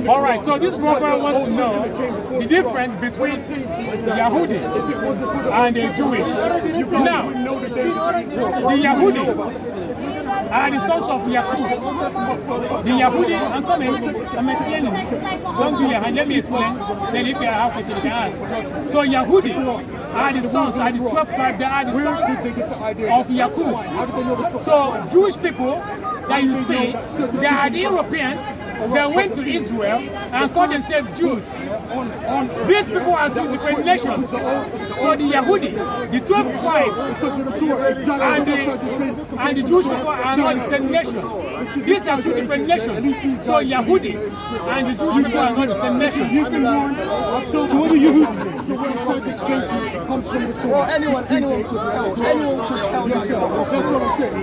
All right, so this brother wants to know the difference between Yahudi and the Jewish. Now, the Yahudi are the sons of Yakub. The Yahudi, I'm coming, I'm explaining. Don't do your hand, let me explain. Then if you have questions, you can ask. So Yahudi are the sons, are the 12 tribes, they are the sons of Yakub. So Jewish people that you see, they are the Europeans that went to Israel and called themselves Jews. These people are two different nations. So the Yahudi, the 12 tribes, and the Jewish people are not the same nation. These are two different nations. So Yahudi and the Jewish people are not the same nation. Well, anyone could tell. Anyone could tell that. That's what I'm saying.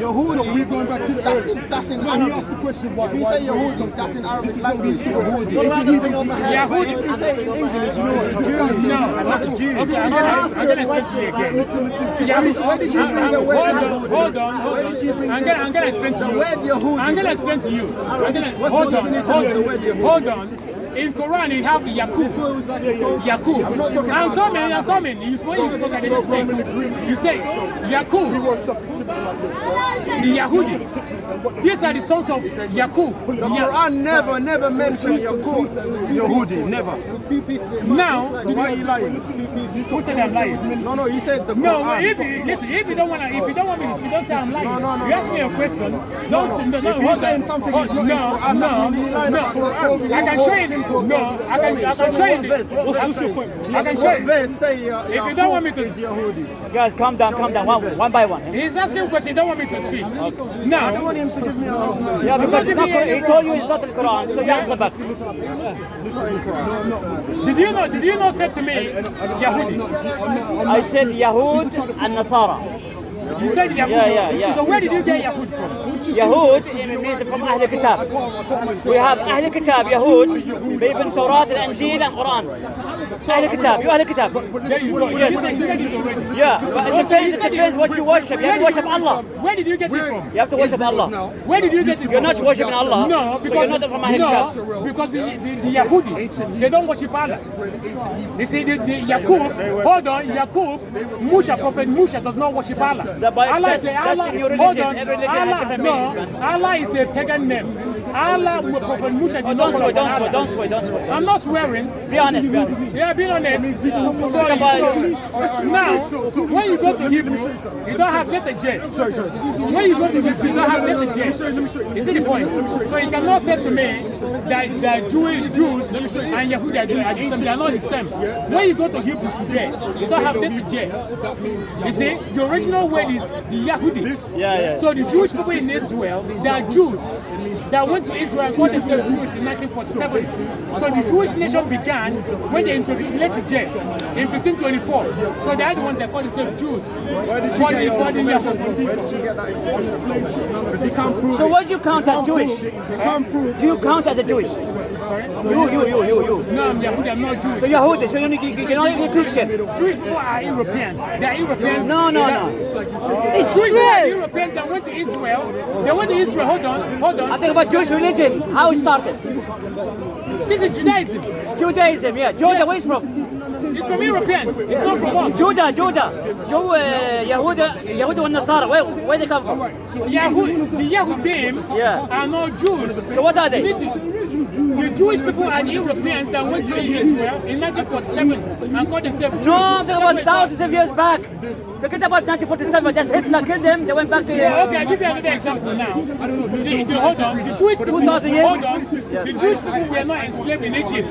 Yahudi. So we're going back to the that's in He Arabic. asked the question why. If you say Yahudi, that's in Arabic language. Yahudi. Yahudi. If you say it in English, No. Okay, I'm gonna explain to you again. Where did you bring the word Yahudi? Hold on. Where did you bring I'm gonna explain to the you. word Yahudi? I'm gonna explain to you. What's the definition of the word Yahudi? Hold on. In Quran, you have Yakub. Yakub. I'm coming. You spoke, I didn't speak. You say Yakub. The Yahudi. These are the sons of Yakub. The Quran never mentioned Yakub. Yahudi, never. Now, So why are you lying? who said I'm lying? No, he said the Quran. No, if you don't want me to speak, don't say I'm lying. No. You ask me a question. Don't. If you're saying something is not in Quran, that's when you're lying about Quran. I can show you. No, I can show you. I can show you. Verse say If you don't want me to is Yahudi. Guys, calm down, one by one. He's asking a question. He don't want me to speak. I don't Now, want him to give me an answer. Yeah, because it's not, he told you it's not in the Quran, so you answer back. It's not in Quran. did you not say to me Yahudi? I said Yahud and Nasara. You said Yahud. Yeah. So where did you get Yahud from? Yahud means from Ahl Kitab. We have Ahl Kitab, Yahud, بين Torah and Injil and Quran. Ahl Kitab, you Ahl Kitab. There you go. Yes. You said it already. Yeah, but it depends what you worship. You have to worship Allah. Where did you get it from? You have to worship Allah. Where did you get it from? You're not worshiping Allah. No, so you're not from Ahl Kitab. because the Yahudi, they don't worship Allah. You see, the Yakub, hold on, Yakub, Prophet Musha does not worship Allah. The Bible Allah says is that's in your religion. hold on, Every religion has different meanings, man. Allah is a pagan name. Allah, Prophet Musha did not Don't worship swear, Allah. don't swear. I'm not swearing. Be honest. Yeah, being honest. So now, when you go to Hebrew, you don't have letter J. When you go to Hebrew, you don't have letter J. You see the point? So you cannot say to me that Jews and Yahudi are the same. They are not the same. When you go to Hebrew today, you don't have letter J. You see, the original word is the Yahudi. Yeah. So the Jewish people in Israel, they are Jews that went to Israel and called themselves Jews in 1947. So the Jewish nation began when they introduced letter J in 1524. So they are the ones that called themselves Jews. Where did you get that information? Because he can't prove So what do you count as Jewish? He can't prove. Do you count as a Jewish? Sorry? You. No, I'm Yahudi, I'm not Jewish. So Yahudi, so you can only be Christian. Jewish people are Europeans. They are Europeans. No. It's Jewish people are Europeans that went to Israel. They went to Israel. Hold on. I think about Jewish religion, how it started. This is Judaism. Judaism, yeah. Judah, where is from? It's from Europeans. It's not from us. Judah. Yahuda and Nasara, where they come from? The Yahudim are not Jews. So what are they? The Jewish people are the Europeans that went to Israel in 1947 and called themselves Jews. No, they were thousands of years back. Forget about 1947. That's Hitler killed them. They went back to. Okay, I'll give you another example now. Hold on. The Jewish people. 2,000 years? Hold on. The Jewish people were not enslaved in Egypt.